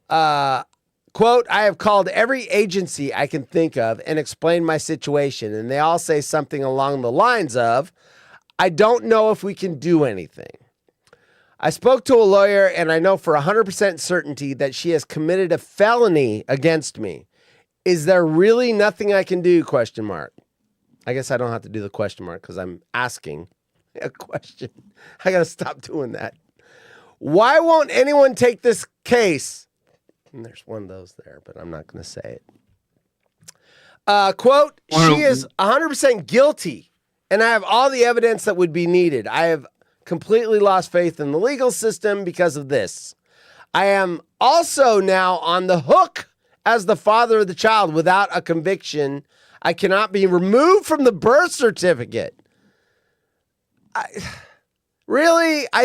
Quote, I have called every agency I can think of and explained my situation. And they all say something along the lines of, I don't know if we can do anything. I spoke to a lawyer and I know for 100% certainty that she has committed a felony against me. Is there really nothing I can do? Question mark. I guess I don't have to do the question mark because I'm asking a question. I got to stop doing that. Why won't anyone take this case? And there's one of those there, but I'm not going to say it. Quote, she is 100% guilty, and I have all the evidence that would be needed. I have completely lost faith in the legal system because of this. I am also now on the hook as the father of the child without a conviction. I cannot be removed from the birth certificate. I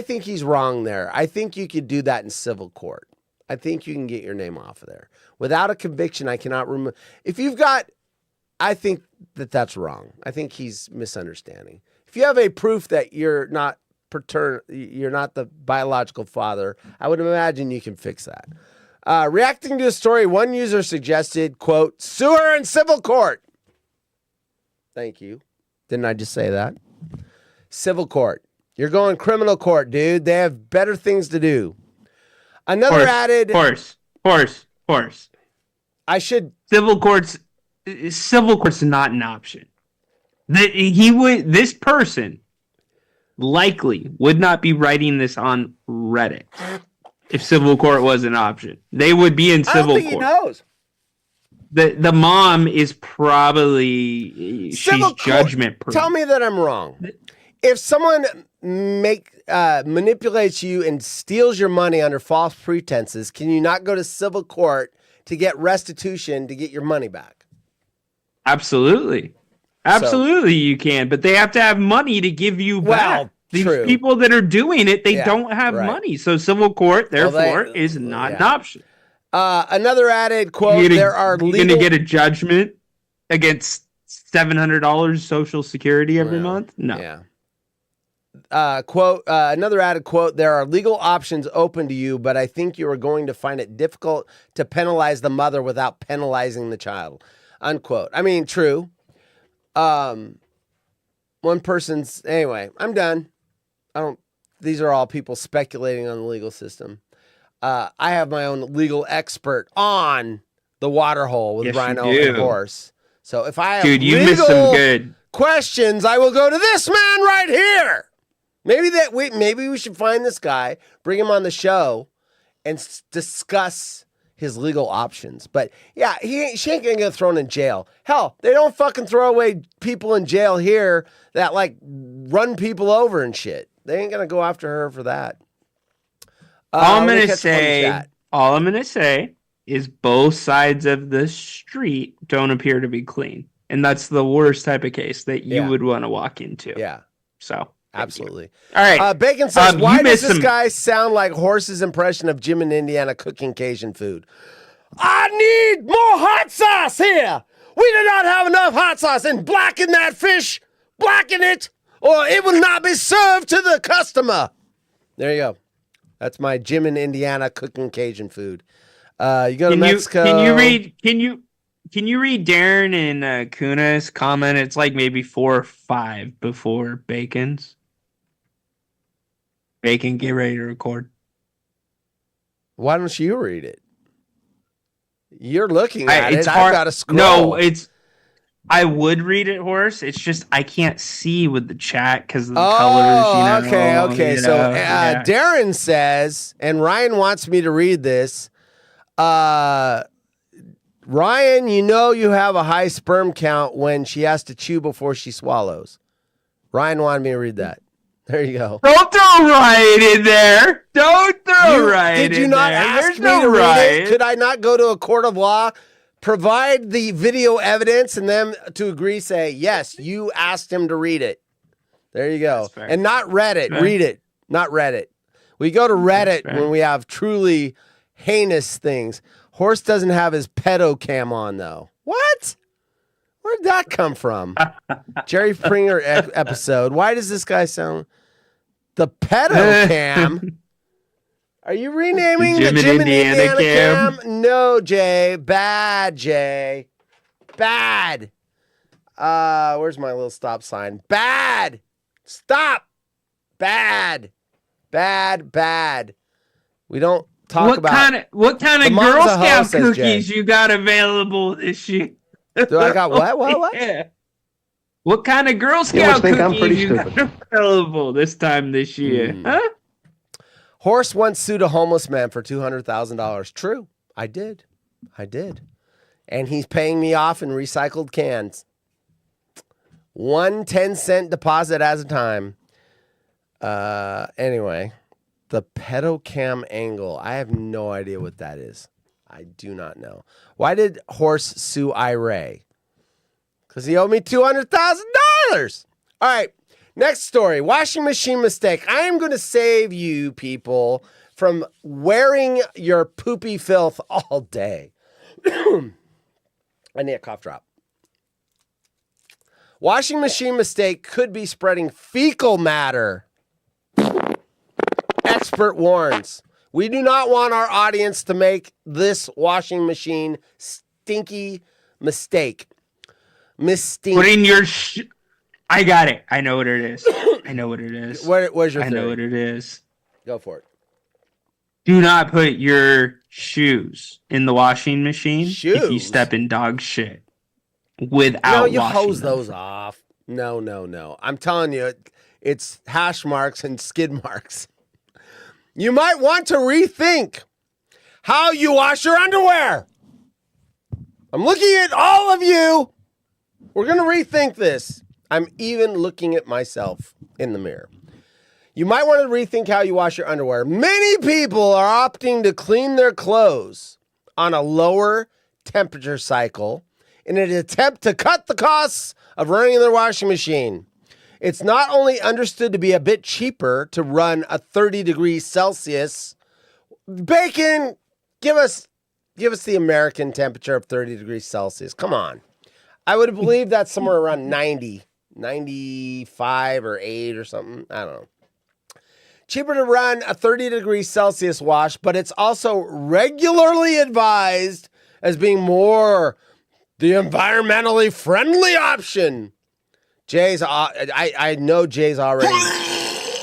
think he's wrong there. I think you could do that in civil court. I think you can get your name off of there. Without a conviction, I cannot remove. If you've got, I think that's wrong. I think he's misunderstanding. If you have a proof that you're not you're not the biological father, I would imagine you can fix that. Reacting to a story, one user suggested, quote, sue her in civil court. Thank you. Didn't I just say that? Civil court. You're going criminal court, dude. They have better things to do. Another added... Horse. Civil court's not an option. This person likely would not be writing this on Reddit if civil court was an option. They would be in civil court. I don't think he knows. The mom is probably she's judgment proof. Tell me that I'm wrong. If someone manipulates you and steals your money under false pretenses, can you not go to civil court to get restitution to get your money back? Absolutely. You can, but they have to have money to give you back. These people that are doing it, they don't have money. So civil court, therefore, is not an option. Another added quote, there are legal... You're going to get a judgment against $700 Social Security every month? No. Yeah. Quote, another added quote, there are legal options open to you, but I think you are going to find it difficult to penalize the mother without penalizing the child. Unquote. I mean, true. One person's... Anyway, I'm done. These are all people speculating on the legal system. I have my own legal expert on the water hole with Rhino and Horse. So if I have you missed some good questions, I will go to this man right here. Maybe we should find this guy, bring him on the show, and discuss his legal options. But yeah, she ain't gonna get thrown in jail. Hell, they don't fucking throw away people in jail here that like run people over and shit. They ain't gonna go after her for that. All I'm gonna say is both sides of the street don't appear to be clean. And that's the worst type of case that you would want to walk into. Yeah. So absolutely. All right. Bacon says, why does this guy sound like Horse's impression of Jim in Indiana cooking Cajun food? I need more hot sauce here. We do not have enough hot sauce, and blacken that fish, blacken it, or it will not be served to the customer. There you go. That's my Jim in Indiana cooking Cajun food. You go to Mexico. Can you read Darren and Kuna's comment? It's like maybe 4 or 5 before Bacon's. Bacon, get ready to record. Why don't you read it? You're looking at it. Hard. I've got to scroll. No, I would read it, Horse. It's just I can't see with the chat because of the colors. Okay. So Darren says, and Ryan wants me to read this. Ryan, you have a high sperm count when she has to chew before she swallows. Ryan wanted me to read that. There you go. Don't throw Ryan in there. Don't throw Ryan in there. Did you not ask me to read it? Could I not go to a court of law, provide the video evidence, and them to agree, say, yes, you asked him to read it. There you go. And not Reddit. Fair. Read it. Not Reddit. We go to Reddit when we have truly heinous things. Horse doesn't have his pedo cam on, though. What? Where'd that come from? Jerry Springer episode. Why does this guy sound... The pedo cam? Are you renaming the Jim and Indiana cam? No, Jay. Bad, Jay. Bad. Where's my little stop sign? Bad. Stop. Bad. Bad. We don't talk about... What kind of Girl Scout cookies you got available this year? Do I got what? Yeah. What kind of Girl Scout cookies you got available this year? Huh? Horse once sued a homeless man for $200,000. True. I did. And he's paying me off in recycled cans. 1 10-cent deposit at a time. Anyway, the pedocam angle. I have no idea what that is. I do not know. Why did Horse sue Iray? Because he owed me $200,000. All right, next story. Washing machine mistake. I am going to save you people from wearing your poopy filth all day. I need a cough drop. Washing machine mistake could be spreading fecal matter. Expert warns. We do not want our audience to make this washing machine stinky mistake. Miss Stink. Put in your... I got it. I know what it is. Where's your theory? I know what it is. Go for it. Do not put your shoes in the washing machine if you step in dog shit without washing them. No, you hose those off. No. I'm telling you, it's hash marks and skid marks. You might want to rethink how you wash your underwear. I'm looking at all of you. We're going to rethink this. I'm even looking at myself in the mirror. You might want to rethink how you wash your underwear. Many people are opting to clean their clothes on a lower temperature cycle in an attempt to cut the costs of running their washing machine. It's not only understood to be a bit cheaper to run a 30 degrees Celsius. Bacon, give us the American temperature of 30 degrees Celsius. Come on. I would believe that's somewhere around 90, 95 or 8 or something. I don't know. Cheaper to run a 30 degrees Celsius wash, but it's also regularly advised as being more the environmentally friendly option. I know Jay's already.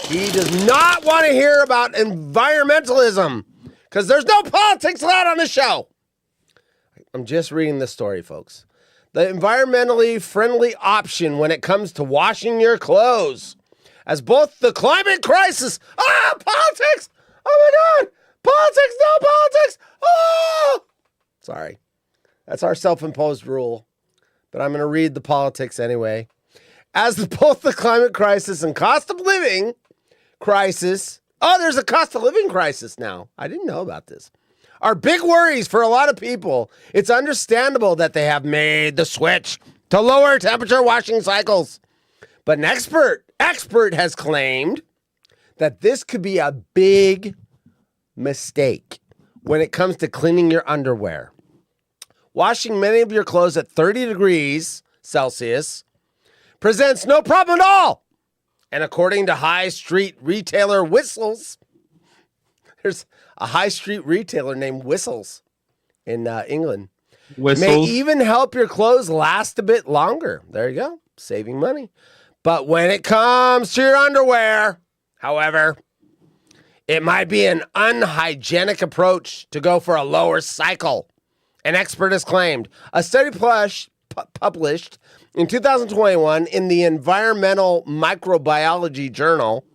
He does not want to hear about environmentalism because there's no politics allowed on the show. I'm just reading the story, folks. The environmentally friendly option when it comes to washing your clothes. As both the climate crisis, politics, oh my God, Politics, no politics. Oh! Sorry. That's our self-imposed rule. But I'm going to read the politics anyway. As both the climate crisis and cost of living crisis. Oh, there's a cost of living crisis now. I didn't know about this. Are big worries for a lot of people. It's understandable that they have made the switch to lower temperature washing cycles. But an expert has claimed that this could be a big mistake when it comes to cleaning your underwear. Washing many of your clothes at 30 degrees Celsius presents no problem at all. And according to high street retailer Whistles, there's a high street retailer named Whistles in England. Whistles. May even help your clothes last a bit longer. There you go, saving money. But when it comes to your underwear, however, it might be an unhygienic approach to go for a lower cycle. An expert has claimed. A study published in 2021 in the Environmental Microbiology Journal.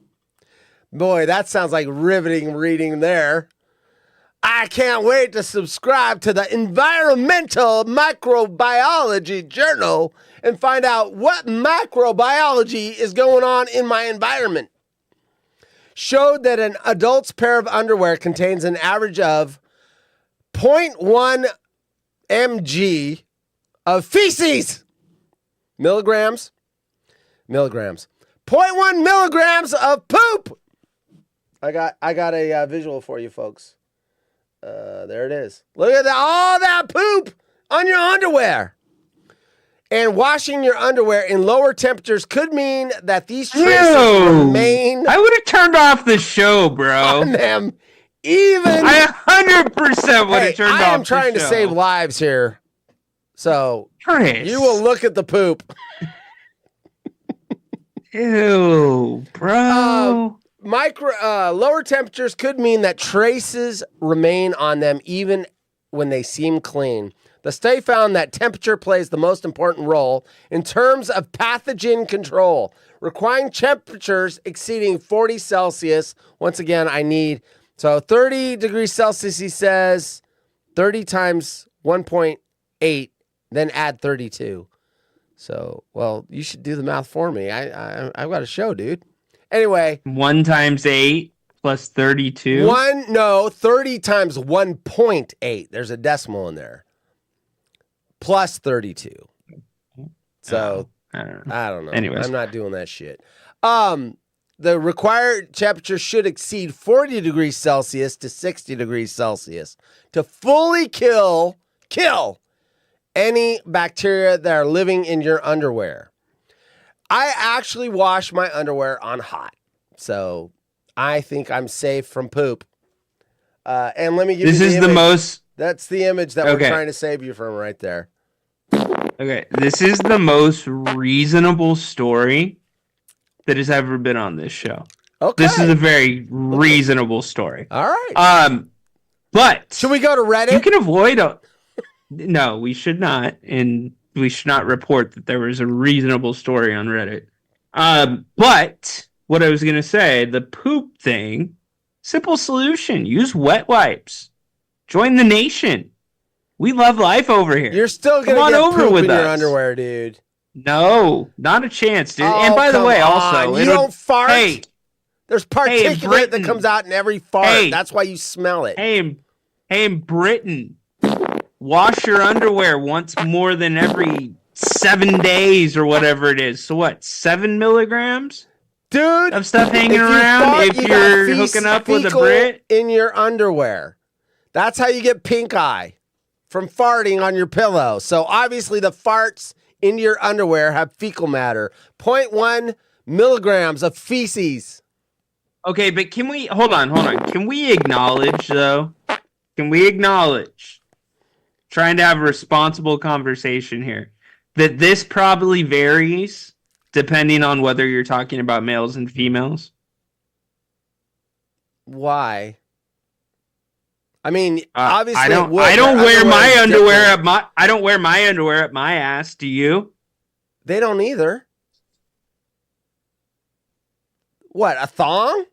Boy, that sounds like riveting reading there. I can't wait to subscribe to the Environmental Microbiology Journal and find out what microbiology is going on in my environment. Showed that an adult's pair of underwear contains an average of 0.1 mg of feces. Milligrams. 0.1 milligrams of poop. I got a visual for you folks. There it is. Look at all that poop on your underwear. And washing your underwear in lower temperatures could mean that these traces remain. I would have turned off the show, bro. On them, even. I 100% would have turned off. I am trying to save lives here, so Chris. You will look at the poop. Ew, bro. Lower temperatures could mean that traces remain on them even when they seem clean. The study found that temperature plays the most important role in terms of pathogen control, requiring temperatures exceeding 40 Celsius. Once again, so 30 degrees Celsius, he says, 30 times 1.8, then add 32. So, well, you should do the math for me. I've got a show, dude. Anyway. 1 times 8 plus 32. 30 times 1.8. There's a decimal in there. Plus 32. So, I don't know. Anyways. I'm not doing that shit. The required temperature should exceed 40 degrees Celsius to 60 degrees Celsius to fully kill any bacteria that are living in your underwear. I actually wash my underwear on hot, so I think I'm safe from poop. And let me give you the image. That's the image that we're trying to save you from right there. Okay, this is the most reasonable story that has ever been on this show. Okay. This is a very reasonable story. All right. But should we go to Reddit? You can avoid No, we should not, and we should not report that there was a reasonable story on Reddit. But what I was going to say, the poop thing, simple solution. Use wet wipes. Join the nation. We love life over here. You're still going to get poop in your underwear, dude. No, not a chance, dude. Oh, and by the way, also, you don't fart. Hey, there's particulate that comes out in every fart. Hey, that's why you smell it. Hey, in Britain, wash your underwear once more than every 7 days or whatever it is. So what? 7 milligrams, dude, of stuff hanging around. If you're hooking up with a Brit in your underwear, that's how you get pink eye from farting on your pillow. So obviously the farts in your underwear have fecal matter. 0.1 milligrams of feces. Okay, but can we hold on? Can we acknowledge though? Can we acknowledge, trying to have a responsible conversation here, that this probably varies depending on whether you're talking about males and females? Why? I mean, obviously, I don't wear my underwear at my ass. Do you? They don't either. What, a thong?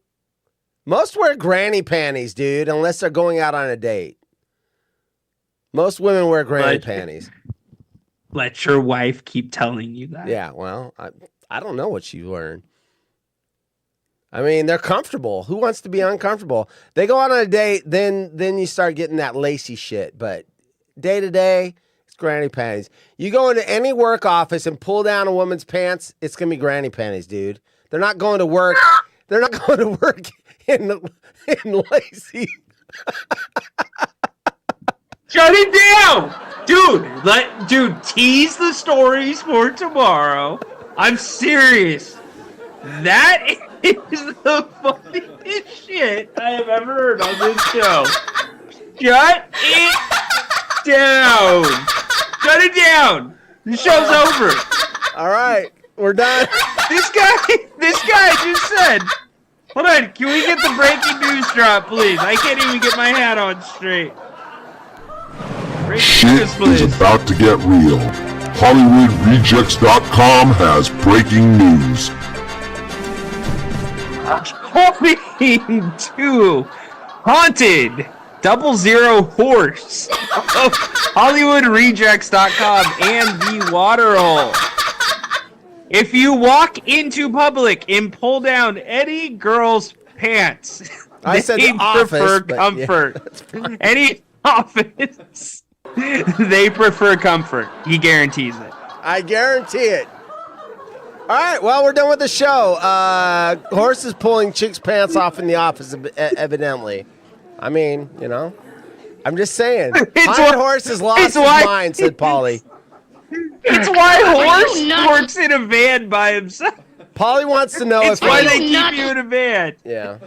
Most wear granny panties, dude, unless they're going out on a date. Most women wear granny panties. Let your wife keep telling you that. Yeah, well, I don't know what she's wearing. I mean, they're comfortable. Who wants to be uncomfortable? They go out on a date, then you start getting that lacy shit. But day to day, it's granny panties. You go into any work office and pull down a woman's pants, it's gonna be granny panties, dude. They're not going to work. They're not going to work in lacy. Shut it down, dude. Tease the stories for tomorrow. I'm serious. That is the funniest shit I have ever heard on this show. Shut it down. Shut it down. The show's over. All right, we're done. This guy just said, hold on, can we get the breaking news drop, please? I can't even get my hat on straight. Shit is about to get real. HollywoodRejects.com has breaking news. According to Haunted 00 Horse of HollywoodRejects.com and The Waterhole. If you walk into public and pull down any girl's pants, I said they the office, prefer but comfort. Any office, they prefer comfort. He guarantees it. I guarantee it. All right, well, we're done with the show. Horse is pulling chicks' pants off in the office, evidently. I mean, you know, I'm just saying. Horse has lost his mind, said Polly. It's why Horse works in a van by himself. Polly wants to know it's why they keep you in a van. Yeah.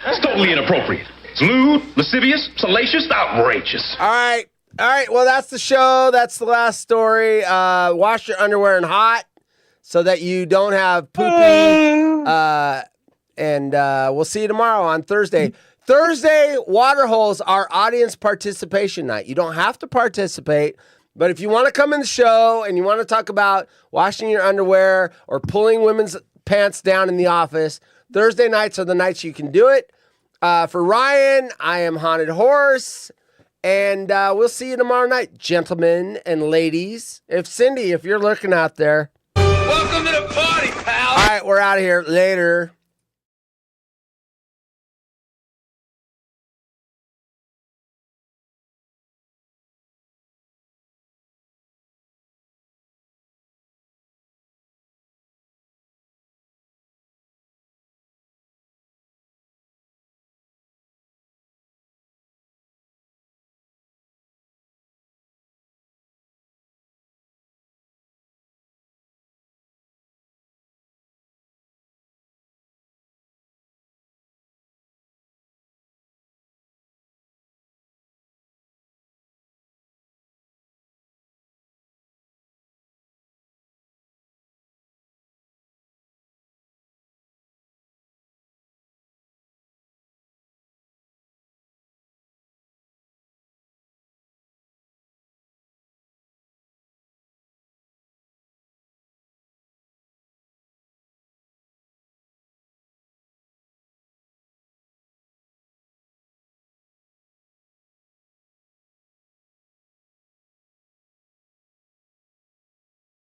That's totally inappropriate. It's lewd, lascivious, salacious, outrageous. All right, well, that's the show. That's the last story. Wash your underwear in hot so that you don't have poopy. And we'll see you tomorrow on Thursday. Thursday, Waterholes, our audience participation night. You don't have to participate, but if you want to come in the show and you want to talk about washing your underwear or pulling women's pants down in the office, Thursday nights are the nights you can do it. For Ryan, I am Haunted Horse, and we'll see you tomorrow night, gentlemen and ladies. Cindy, if you're looking out there. Welcome to the party, pal. All right, we're out of here. Later.